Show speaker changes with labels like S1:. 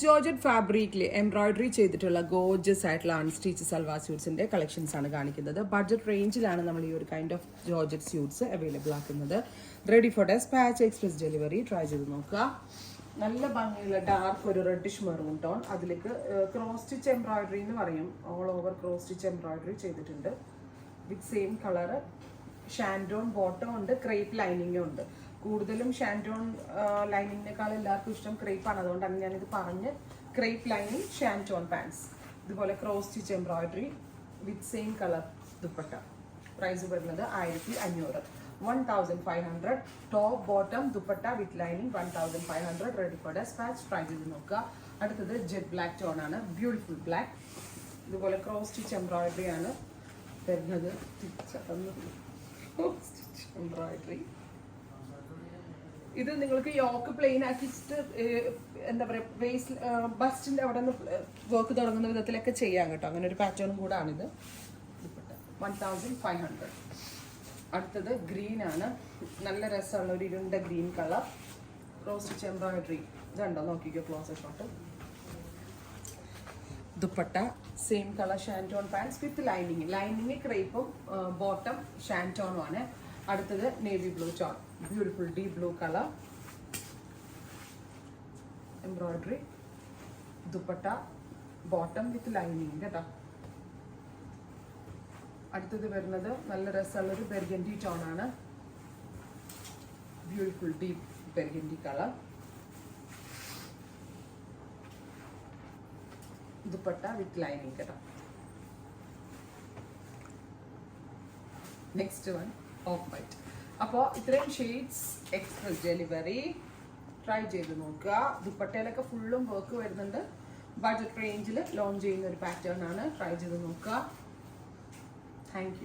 S1: Georgette ഫാബ്രിക്കിൽ embroidery ചെയ്തിട്ടുള്ള Gorges ആയിട്ടുള്ള അൺസ്റ്റിച്ച് സൽവാർ സ്യൂട്ട്സിന്റെ കളക്ഷൻസ് ആണ് കാണിക്കുന്നത്. ബഡ്ജറ്റ് റേഞ്ചിലാണ് നമ്മൾ ഈ ഒരു kind of georgette suits available ആക്കുന്നത്. Ready for despatch, express delivery. Try ചെയ്ത് നോക്കുക. നല്ല ഭംഗിയുള്ള ഡാർക്ക് ഒരു റെഡിഷ് മെറൂൺ ടോൺ, അതിലേക്ക് ക്രോസ് സ്റ്റിച്ച് എംബ്രോയിഡറി എന്ന് പറയും. All over cross stitch embroidery ചെയ്തിട്ടുണ്ട് with same colour. Shantoon bottom ഉണ്ട്, ക്രേപ്പ് ലൈനിങ്ങും ഉണ്ട്. കൂടുതലും ഷാൻഡോൺ ലൈനിങ്ങിനേക്കാൾ എല്ലാവർക്കും ഇഷ്ടം ക്രേപ്പാണ്, അതുകൊണ്ടാണ് ഞാനിത് പറഞ്ഞ് ക്രേപ്പ് ലൈനിങ് ഷാൻഡോൺ പാൻസ്. ഇതുപോലെ cross stitch embroidery with same colour dupatta. Price വരുന്നത് 1500, 1500. Top bottom dupatta with lining 1500. Ready for dispatch. Try ചെയ്ത് നോക്കുക. അടുത്തത് ജെറ്റ് ബ്ലാക്ക് ടോൺ ആണ്, ബ്യൂട്ടിഫുൾ ബ്ലാക്ക്. ഇതുപോലെ ക്രോസ് സ്റ്റിച്ച് എംബ്രോയിഡറി ആണ് വരുന്നത്. എംബ്രോയിഡറി ഇത് നിങ്ങൾക്ക് യോക്ക് പ്ലെയിൻ ആക്കിയിട്ട് എന്താ പറയുക വേസ്റ്റ് ബസ്റ്റിൻ്റെ അവിടെ നിന്ന് വർക്ക് തുടങ്ങുന്ന വിധത്തിലൊക്കെ ചെയ്യാം കേട്ടോ. അങ്ങനെ ഒരു പാറ്റേണും കൂടാണിത്. 1500. അടുത്തത് ഗ്രീൻ ആണ്, നല്ല രസമുള്ള ഒരു ഇരുണ്ട green colour. Cross stitch embroidery ഇതുണ്ടോ, നോക്കിക്കോ close shot. Dupatta same colour shantoon pants with lining. Lining ക്രേപ്പും ബോട്ടം ഷാൻറ്റോണും ആണ്. അടുത്തത് navy blue tone, beautiful deep blue colour. Embroidery dupatta bottom with lining കേട്ടോ. അടുത്തത് വരുന്നത് നല്ല രസമുള്ളൊരു ബെർഗൻഡി ടോൺ ആണ്, beautiful deep burgundy colour. Dupatta with lining കേട്ടോ. Next one off white. അപ്പോൾ ഇത്രയും ഷെയ്ഡ്സ് എക്സ്പ്രസ് ഡെലിവറി. ട്രൈ ചെയ്ത് നോക്കുക. ദുപ്പട്ടയിലൊക്കെ ഫുള്ളും വർക്ക് വരുന്നുണ്ട്. ബഡ്ജറ്റ് റേഞ്ചിൽ ലോഞ്ച് ചെയ്യുന്ന ഒരു പാറ്റേൺ ആണ്. ട്രൈ ചെയ്ത് നോക്കുക. Thank you.